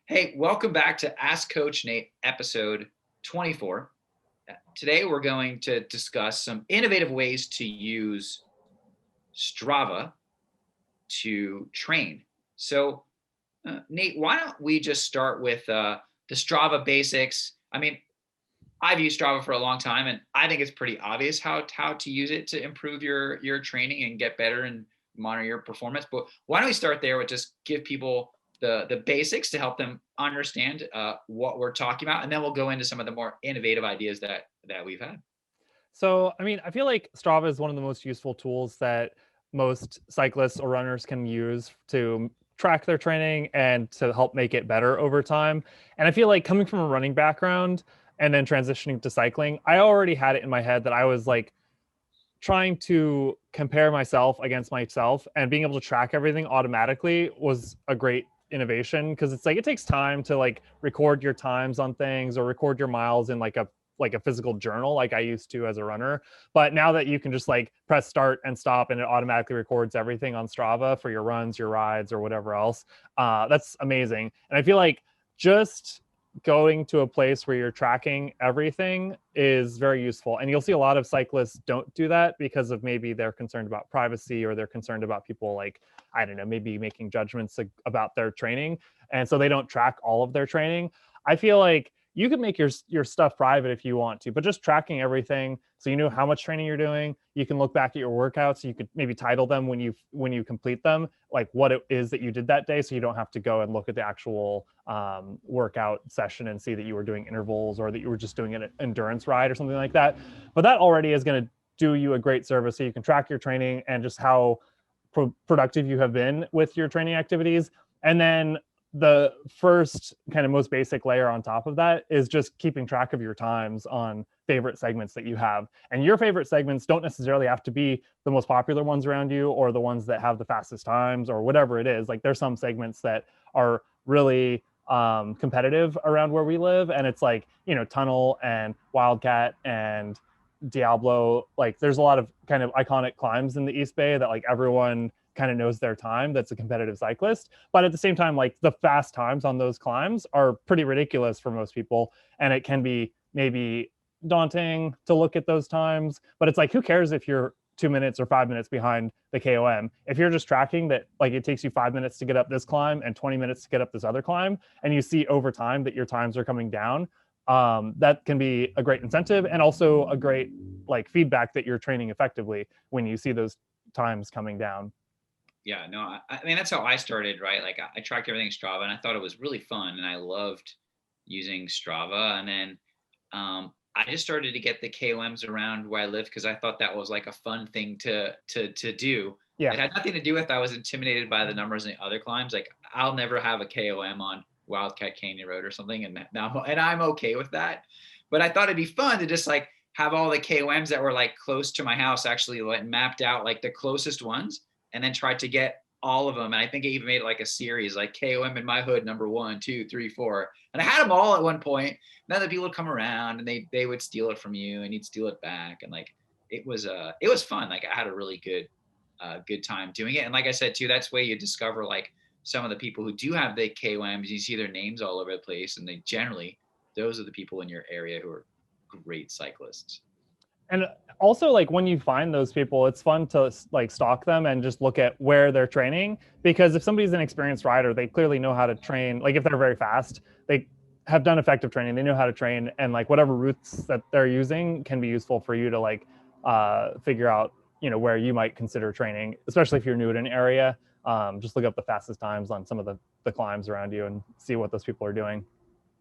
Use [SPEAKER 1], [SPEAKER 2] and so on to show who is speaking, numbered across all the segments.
[SPEAKER 1] Hey, welcome back to Ask Coach Nate, episode 24. Today, we're going to discuss some innovative ways to use Strava to train. So, Nate, why don't we just start with the Strava basics? I mean, I've used Strava for a long time, and I think it's pretty obvious how to use it to improve your training and get better and monitor your performance. But why don't we start there with just give people the basics to help them understand what we're talking about, and then we'll go into some of the more innovative ideas that we've had.
[SPEAKER 2] So, I feel like Strava is one of the most useful tools that most cyclists or runners can use to track their training and to help make it better over time. And I feel like coming from a running background and then transitioning to cycling, I already had it in my head that I was like trying to compare myself against myself, and being able to track everything automatically was a great innovation because it's like it takes time to like record your times on things or record your miles in like a physical journal like I used to as a runner. But now that you can just like press start and stop and it automatically records everything on Strava for your runs, your rides, or whatever else, that's amazing. And I feel like just going to a place where you're tracking everything is very useful. And you'll see a lot of cyclists don't do that because of maybe they're concerned about privacy, or they're concerned about people like, I don't know, maybe making judgments about their training. And so they don't track all of their training. I feel like you can make your stuff private if you want to, but just tracking everything so you know how much training you're doing. You can look back at your workouts. You could maybe title them when you complete them, like what it is that you did that day, so you don't have to go and look at the actual workout session and see that you were doing intervals or that you were just doing an endurance ride or something like that. But that already is going to do you a great service, so you can track your training and just how productive you have been with your training activities. And then the first kind of most basic layer on top of that is just keeping track of your times on favorite segments that you have. And your favorite segments don't necessarily have to be the most popular ones around you or the ones that have the fastest times or whatever it is. Like there's some segments that are really competitive around where we live, and it's like, Tunnel and Wildcat and Diablo. Like there's a lot of kind of iconic climbs in the East Bay that like everyone kind of knows their time that's a competitive cyclist. But at the same time, like the fast times on those climbs are pretty ridiculous for most people, and it can be maybe daunting to look at those times. But it's like, who cares if you're 2 minutes or 5 minutes behind the KOM? If you're just tracking that, like it takes you 5 minutes to get up this climb and 20 minutes to get up this other climb, and you see over time that your times are coming down, that can be a great incentive and also a great like feedback that you're training effectively when you see those times coming down.
[SPEAKER 1] Yeah, no, I mean that's how I started, right? Like I tracked everything Strava, and I thought it was really fun, and I loved using Strava. And then I just started to get the KOMs around where I live because I thought that was like a fun thing to do.
[SPEAKER 2] Yeah.
[SPEAKER 1] It had nothing to do with I was intimidated by the numbers in the other climbs. Like I'll never have a KOM on Wildcat Canyon Road or something, and now and I'm okay with that. But I thought it'd be fun to just like have all the KOMs that were like close to my house actually like mapped out like the closest ones, and then tried to get all of them. And I think I even made it like a series, like KOM in my hood, number 1, 2, 3, 4. And I had them all at one point. And then the people would come around and they would steal it from you, and you'd steal it back. And like it was fun. Like I had a really good time doing it. And like I said too, that's where you discover like some of the people who do have the KOMs. You see their names all over the place, and they generally those are the people in your area who are great cyclists.
[SPEAKER 2] And also, like when you find those people, it's fun to like stalk them and just look at where they're training, because if somebody's an experienced rider, they clearly know how to train. Like if they're very fast, they have done effective training, they know how to train, and like whatever routes that they're using can be useful for you to like figure out, where you might consider training, especially if you're new in an area. Just look up the fastest times on some of the climbs around you and see what those people are doing.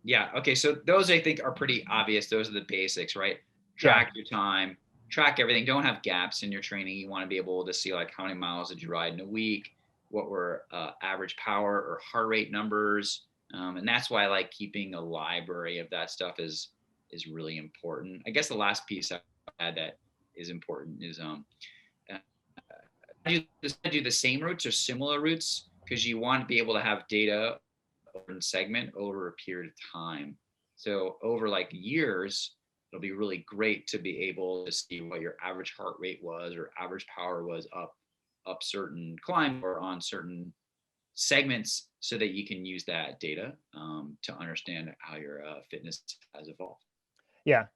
[SPEAKER 1] Yeah. Okay. So those I think are pretty obvious. Those are the basics, right?
[SPEAKER 2] Yeah.
[SPEAKER 1] Track your time, track everything. Don't have gaps in your training. You want to be able to see like how many miles did you ride in a week, what were average power or heart rate numbers, and that's why I like keeping a library of that stuff is really important. I guess the last piece I had that is important is uh, do the same routes or similar routes because you want to be able to have data over a segment over a period of time. So over like years, it'll be really great to be able to see what your average heart rate was or average power was up certain climb or on certain segments so that you can use that data to understand how your fitness has evolved.
[SPEAKER 2] Yeah.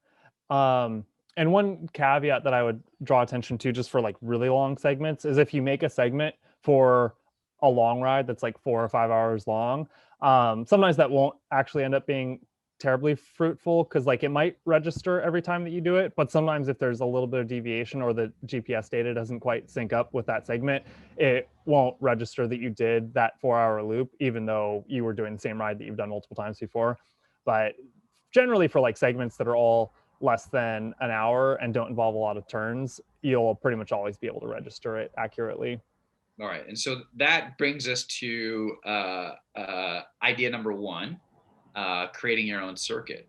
[SPEAKER 2] And one caveat that I would draw attention to just for like really long segments is if you make a segment for a long ride that's like 4 or 5 hours long, sometimes that won't actually end up being terribly fruitful because like it might register every time that you do it. But sometimes if there's a little bit of deviation or the GPS data doesn't quite sync up with that segment, it won't register that you did that 4 hour loop, even though you were doing the same ride that you've done multiple times before. But generally for like segments that are all less than an hour and don't involve a lot of turns, you'll pretty much always be able to register it accurately.
[SPEAKER 1] All right. And so that brings us to idea number one, creating your own circuit.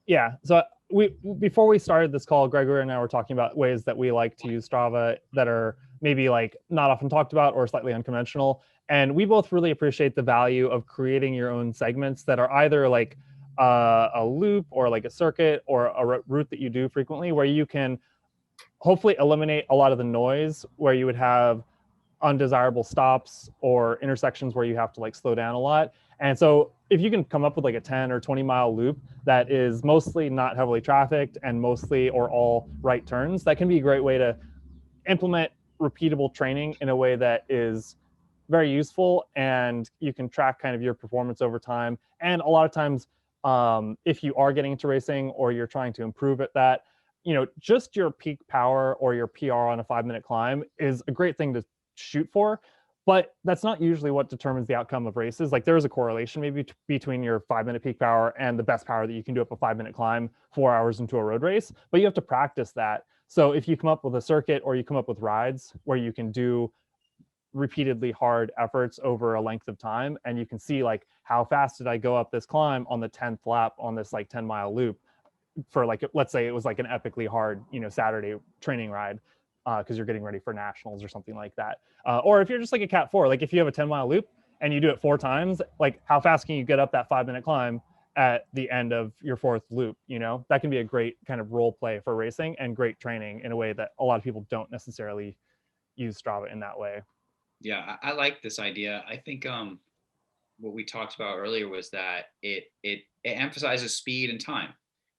[SPEAKER 2] Yeah. So we before we started this call, Gregory and I were talking about ways that we like to use Strava that are maybe like not often talked about or slightly unconventional. And we both really appreciate the value of creating your own segments that are either like a loop or like a circuit or a route that you do frequently, where you can hopefully eliminate a lot of the noise where you would have undesirable stops or intersections where you have to like slow down a lot. And so if you can come up with like a 10 or 20 mile loop that is mostly not heavily trafficked and mostly or all right turns, that can be a great way to implement repeatable training in a way that is very useful, and you can track kind of your performance over time. And a lot of times, if you are getting into racing or you're trying to improve at that, just your peak power or your PR on a 5 minute climb is a great thing to shoot for. But that's not usually what determines the outcome of races. Like there is a correlation maybe between your 5 minute peak power and the best power that you can do up a 5 minute climb 4 hours into a road race. But you have to practice that. So if you come up with a circuit or you come up with rides where you can do repeatedly hard efforts over a length of time, and you can see like how fast did I go up this climb on the 10th lap on this like 10 mile loop for like, let's say it was like an epically hard, Saturday training ride because you're getting ready for nationals or something like that. Or if you're just like a cat 4, like if you have a 10 mile loop and you do it 4 times, like how fast can you get up that 5 minute climb at the end of your 4th loop? That can be a great kind of role play for racing and great training in a way that a lot of people don't necessarily use Strava in that way.
[SPEAKER 1] Yeah, I like this idea. I think what we talked about earlier was that it emphasizes speed and time,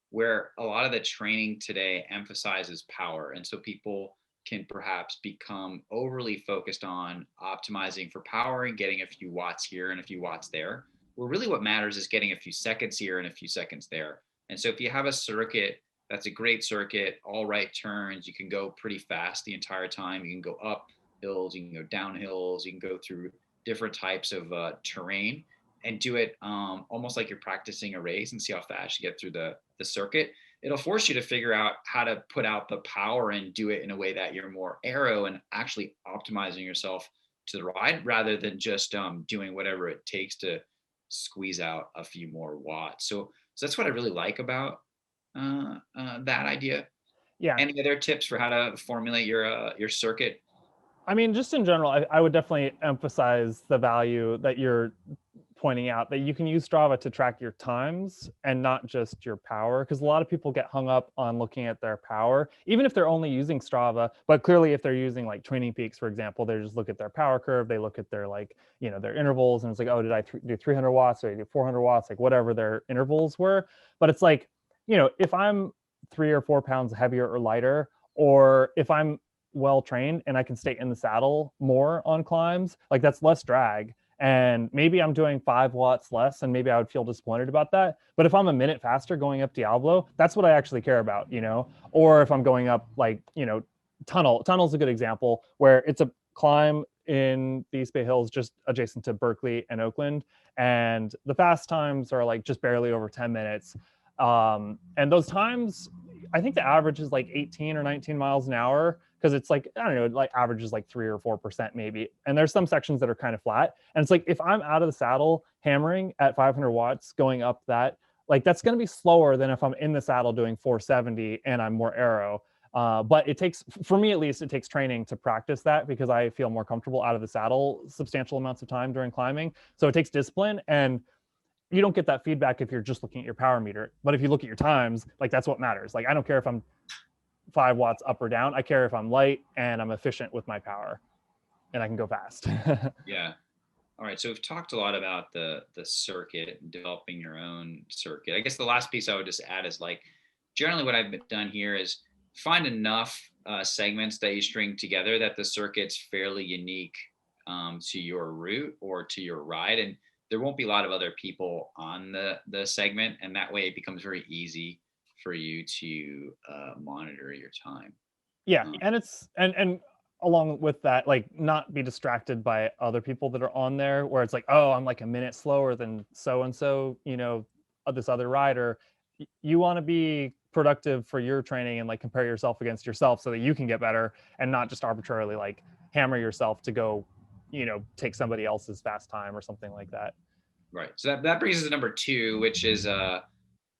[SPEAKER 1] where a lot of the training today emphasizes power, and so people can perhaps become overly focused on optimizing for power and getting a few watts here and a few watts there. Well, really, what matters is getting a few seconds here and a few seconds there. And so, if you have a circuit that's a great circuit, all right turns, you can go pretty fast the entire time. You can go up hills, you can go down hills, you can go through different types of terrain and do it almost like you're practicing a race and see how fast you get through the circuit. It'll force you to figure out how to put out the power and do it in a way that you're more aero and actually optimizing yourself to the ride rather than just doing whatever it takes to squeeze out a few more watts. So that's what I really like about that idea.
[SPEAKER 2] Yeah.
[SPEAKER 1] Any other tips for how to formulate your circuit?
[SPEAKER 2] I mean, just in general, I would definitely emphasize the value that you're pointing out, that you can use Strava to track your times and not just your power. Because a lot of people get hung up on looking at their power, even if they're only using Strava. But clearly, if they're using like Training Peaks, for example, they just look at their power curve, they look at their like, their intervals, and it's like, oh, did I do 300 watts or did I do 400 watts, like whatever their intervals were. But it's like, if I'm 3 or 4 pounds heavier or lighter, or if I'm well trained and I can stay in the saddle more on climbs, like that's less drag. And maybe I'm doing 5 watts less, and maybe I would feel disappointed about that. But if I'm a minute faster going up Diablo, that's what I actually care about, Or if I'm going up like, Tunnel's a good example where it's a climb in the East Bay Hills just adjacent to Berkeley and Oakland. And the fast times are like just barely over 10 minutes. And those times, I think the average is like 18 or 19 miles an hour, because it's like, I don't know, like averages like 3 or 4% maybe. And there's some sections that are kind of flat. And it's like, if I'm out of the saddle hammering at 500 watts going up that, like that's going to be slower than if I'm in the saddle doing 470 and I'm more aero. But it takes, for me at least, it takes training to practice that, because I feel more comfortable out of the saddle substantial amounts of time during climbing. So it takes discipline, and you don't get that feedback if you're just looking at your power meter. But if you look at your times, like that's what matters. Like I don't care if I'm 5 watts up or down. I care if I'm light and I'm efficient with my power and I can go fast.
[SPEAKER 1] Yeah. All right, so we've talked a lot about the circuit and developing your own circuit. I guess the last piece I would just add is like generally what I've done here is find enough segments that you string together that the circuit's fairly unique to your route or to your ride, and there won't be a lot of other people on the segment, and that way it becomes very easy for you to monitor your time.
[SPEAKER 2] Yeah,
[SPEAKER 1] Um,
[SPEAKER 2] and it's and along with that, like not be distracted by other people that are on there where it's like, oh, I'm like a minute slower than so and so, this other rider. You want to be productive for your training and like compare yourself against yourself so that you can get better and not just arbitrarily like hammer yourself to go, take somebody else's fast time or something like that.
[SPEAKER 1] right. So that brings us to number two, which is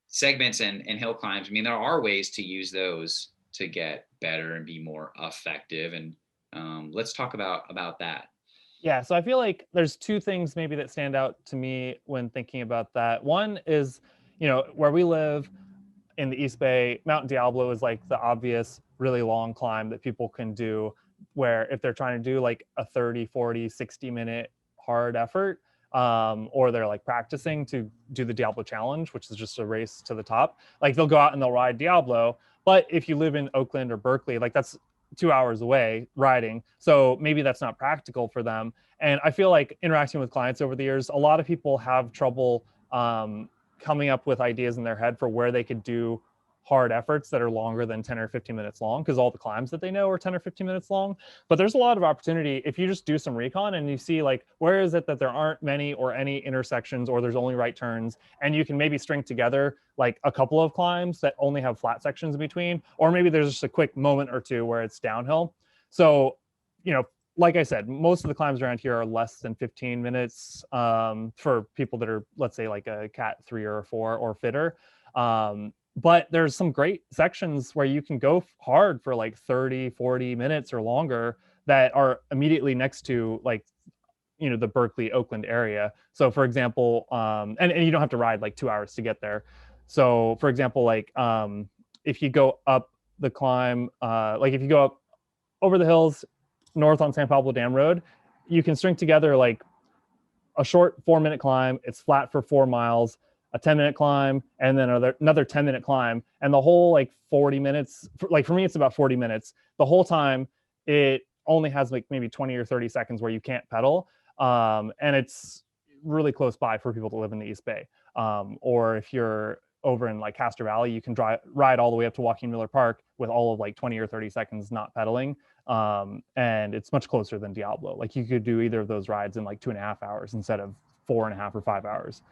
[SPEAKER 1] segments and hill climbs. I mean, there are ways to use those to get better and be more effective. And let's talk about that.
[SPEAKER 2] Yeah, so I feel like there's two things maybe that stand out to me when thinking about that. One is, where we live in the East Bay, Mount Diablo is like the obvious really long climb that people can do where if they're trying to do like a 30, 40, 60-minute hard effort, or they're like practicing to do the Diablo challenge, which is just a race to the top, like they'll go out and they'll ride Diablo. But if you live in Oakland or Berkeley, like that's 2 hours away riding. So maybe that's not practical for them. And I feel like interacting with clients over the years, a lot of people have trouble coming up with ideas in their head for where they could do hard efforts that are longer than 10 or 15 minutes long because all the climbs that they know are 10 or 15 minutes long. But there's a lot of opportunity if you just do some recon and you see like where is it that there aren't many or any intersections or there's only right turns, and you can maybe string together like a couple of climbs that only have flat sections in between, or maybe there's just a quick moment or two where it's downhill. So, like I said, most of the climbs around here are less than 15 minutes for people that are, let's say, like a Cat 3 or a 4 or fitter. But there's some great sections where you can go hard for like 30, 40 minutes or longer that are immediately next to like, the Berkeley, Oakland area. So for example, and you don't have to ride like 2 hours to get there. So for example, like if you go up the climb, like if you go up over the hills north on San Pablo Dam Road, you can string together like a short 4-minute climb. It's flat for 4 miles, a 10-minute climb, and then another 10-minute climb. And the whole like 40 minutes, like for me, it's about 40 minutes. The whole time, it only has like maybe 20 or 30 seconds where you can't pedal. And it's really close by for people that live in the East Bay. Or if you're over in like Castro Valley, you can ride all the way up to Joaquin Miller Park with all of like 20 or 30 seconds not pedaling. And it's much closer than Diablo. Like you could do either of those rides in like 2.5 hours instead of 4.5 or 5 hours.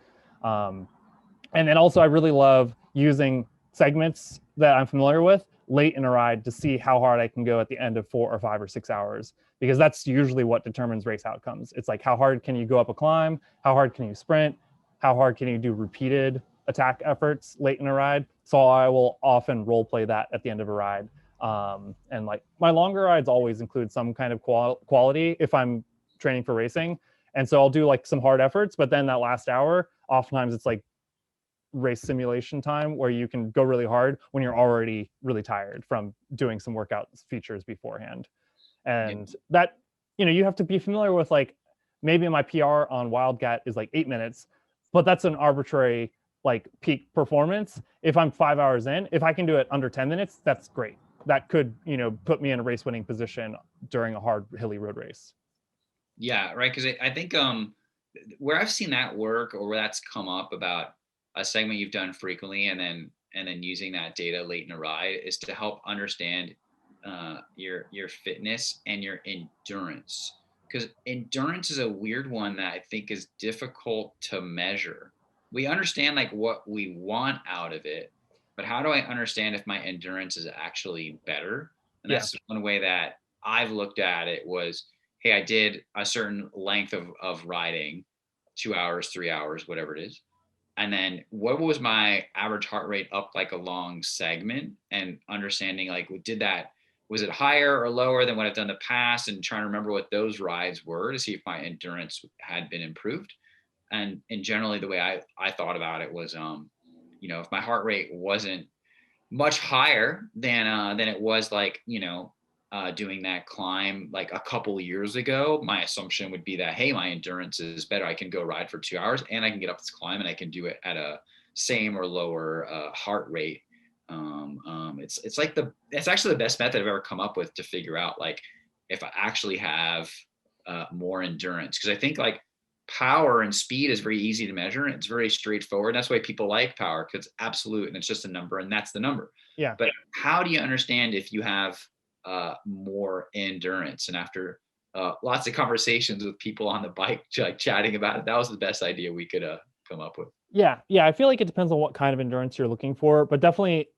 [SPEAKER 2] And then also I really love using segments that I'm familiar with late in a ride to see how hard I can go at the end of 4 or 5 or 6 hours, because that's usually what determines race outcomes. It's like, how hard can you go up a climb? How hard can you sprint? How hard can you do repeated attack efforts late in a ride? So I will often role play that at the end of a ride. And like my longer rides always include some kind of quality if I'm training for racing. And so I'll do like some hard efforts, but then that last hour, oftentimes it's like race simulation time where you can go really hard when you're already really tired from doing some workout features beforehand.
[SPEAKER 1] Yeah.
[SPEAKER 2] And that, you have to be familiar with like maybe my PR on Wildcat is like 8 minutes, but that's an arbitrary like peak performance. If I'm 5 hours in, if I can do it under 10 minutes, that's great. That could, put me in a race winning position during a hard hilly road race.
[SPEAKER 1] Yeah, right. Because I think where I've seen that work or where that's come up about a segment you've done frequently and then using that data late in a ride is to help understand your fitness and your endurance. Because endurance is a weird one that I think is difficult to measure. We understand like what we want out of it, but how do I understand if my endurance is actually better? And
[SPEAKER 2] Yeah.
[SPEAKER 1] that's one way that I've looked at it was, hey, I did a certain length of riding, 2 hours, 3 hours, whatever it is. And then what was my average heart rate up like a long segment, and understanding like, was it higher or lower than what I've done in the past, and trying to remember what those rides were to see if my endurance had been improved. And generally the way I thought about it was, if my heart rate wasn't much higher than it was like, doing that climb like a couple years ago, my assumption would be that, hey, my endurance is better. I can go ride for 2 hours and I can get up this climb and I can do it at a same or lower heart rate. It's like it's actually the best method I've ever come up with to figure out like if I actually have more endurance, because I think like power and speed is very easy to measure and it's very straightforward. That's why people like power, because it's absolute and it's just a number and that's the number.
[SPEAKER 2] Yeah.
[SPEAKER 1] But how do you understand if you have more endurance? And after lots of conversations with people on the bike, like chatting about it, that was the best idea we could come up with.
[SPEAKER 2] Yeah, yeah, I feel like it depends on what kind of endurance you're looking for, but definitely,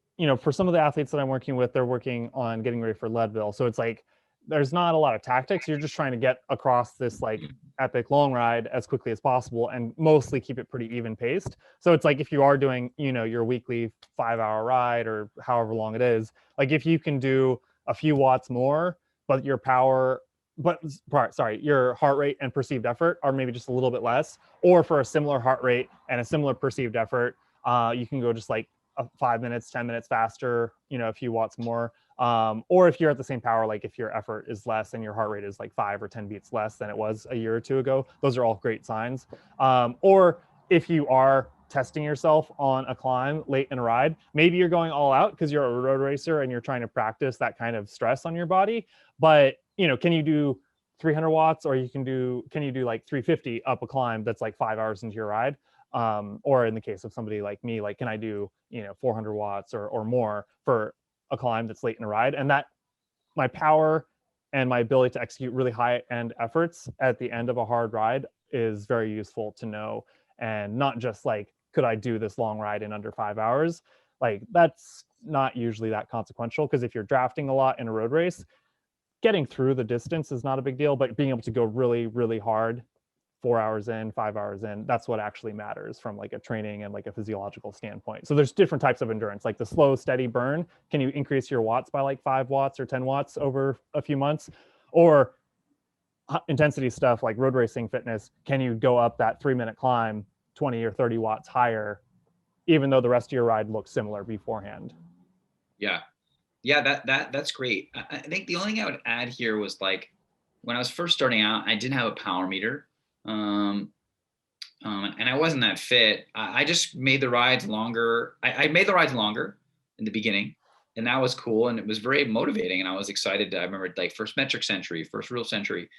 [SPEAKER 2] for some of the athletes that I'm working with, they're working on getting ready for Leadville. So it's like there's not a lot of tactics. You're just trying to get across this like epic long ride as quickly as possible and mostly keep it pretty even paced. So it's like if you are doing, your weekly 5-hour ride or however long it is, like if you can do a few watts more, but your power but sorry, your heart rate and perceived effort are maybe just a little bit less, or for a similar heart rate and a similar perceived effort, you can go just like 5 minutes, 10 minutes faster, a few watts more. Or if you're at the same power, like if your effort is less and your heart rate is like 5 or 10 beats less than it was a year or two ago, those are all great signs. Or if you are testing yourself on a climb late in a ride, maybe you're going all out because you're a road racer and you're trying to practice that kind of stress on your body. But can you do 300 watts, or can you do like 350 up a climb that's like 5 hours into your ride? Or in the case of somebody like me, like can I do 400 watts or more for a climb that's late in a ride? And that my power and my ability to execute really high end efforts at the end of a hard ride is very useful to know, and not just like could I do this long ride in under 5 hours? Like that's not usually that consequential, because if you're drafting a lot in a road race, getting through the distance is not a big deal, but being able to go really, really hard 4 hours in, 5 hours in, that's what actually matters from like a training and like a physiological standpoint. So there's different types of endurance, like the slow, steady burn. Can you increase your watts by like 5 watts or 10 watts over a few months? Or intensity stuff like road racing fitness, can you go up that 3-minute climb 20 or 30 watts higher, even though the rest of your ride looks similar beforehand?
[SPEAKER 1] Yeah. Yeah, that's great. I think the only thing I would add here was like when I was first starting out, I didn't have a power meter. And I wasn't that fit. I just made the rides longer. I made the rides longer in the beginning, and that was cool. And it was very motivating. And I was excited. I remember like first metric century, first real century.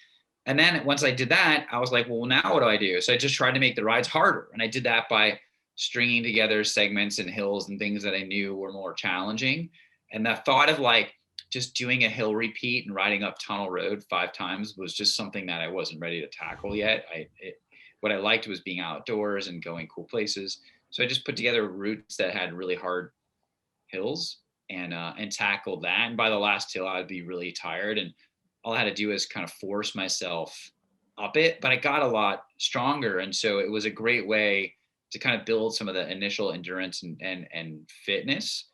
[SPEAKER 1] And then once I did that, I was like, well, now what do I do? So I just tried to make the rides harder. And I did that by stringing together segments and hills and things that I knew were more challenging. And the thought of like just doing a hill repeat and riding up Tunnel Road 5 times was just something that I wasn't ready to tackle yet. What I liked was being outdoors and going cool places. So I just put together routes that had really hard hills and tackled that. And by the last hill, I'd be really tired, and all I had to do is kind of force myself up it. But I got a lot stronger, and so it was a great way to kind of build some of the initial endurance and fitness.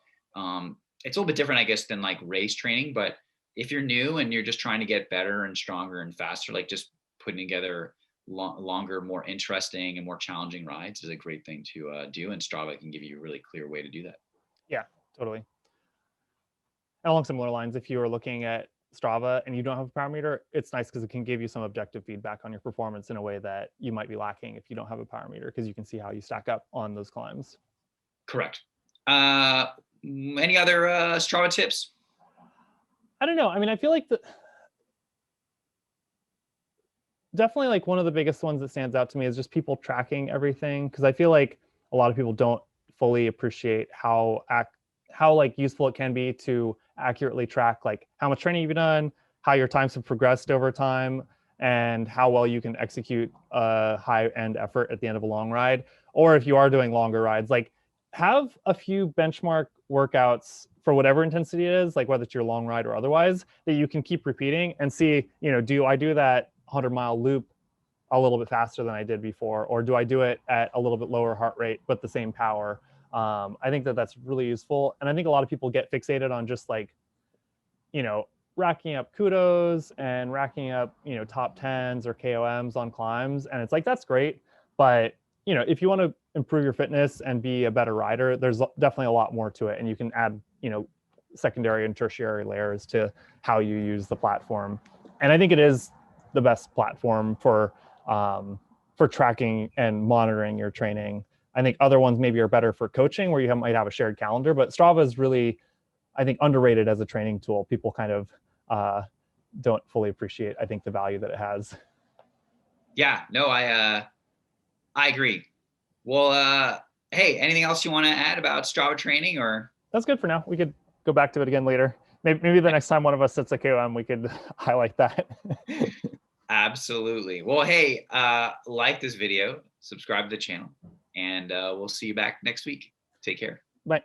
[SPEAKER 1] It's a little bit different, I guess, than like race training. But if you're new and you're just trying to get better and stronger and faster, like just putting together longer, more interesting and more challenging rides is a great thing to do. And Strava can give you a really clear way to do that.
[SPEAKER 2] Yeah, totally. And along similar lines, if you are looking at Strava and you don't have a power meter, it's nice because it can give you some objective feedback on your performance in a way that you might be lacking if you don't have a power meter, because you can see how you stack up on those climbs.
[SPEAKER 1] Correct. Any other Strava tips?
[SPEAKER 2] I don't know. I mean, I feel like definitely like one of the biggest ones that stands out to me is just people tracking everything, because I feel like a lot of people don't fully appreciate how like useful it can be to accurately track like how much training you've done, how your times have progressed over time, and how well you can execute a high end effort at the end of a long ride. Or if you are doing longer rides, like have a few benchmark workouts for whatever intensity it is, like whether it's your long ride or otherwise, that you can keep repeating and see, do I do that 100-mile loop a little bit faster than I did before, or do I do it at a little bit lower heart rate but the same power? I think that that's really useful, and I think a lot of people get fixated on just like, racking up kudos and racking up, top 10s or KOMs on climbs, and it's like that's great, but if you want to improve your fitness and be a better rider, there's definitely a lot more to it, and you can add secondary and tertiary layers to how you use the platform. And I think it is the best platform for tracking and monitoring your training. I think other ones maybe are better for coaching where you might have a shared calendar, but Strava is really, I think, underrated as a training tool. People kind of don't fully appreciate, I think, the value that it has.
[SPEAKER 1] Yeah, no, I agree. Well, hey, anything else you want to add about Strava training or?
[SPEAKER 2] That's good for now. We could go back to it again later. Maybe the next time one of us sits at KOM, we could highlight that.
[SPEAKER 1] Absolutely. Well, hey, like this video, subscribe to the channel, and we'll see you back next week. Take care.
[SPEAKER 2] Bye.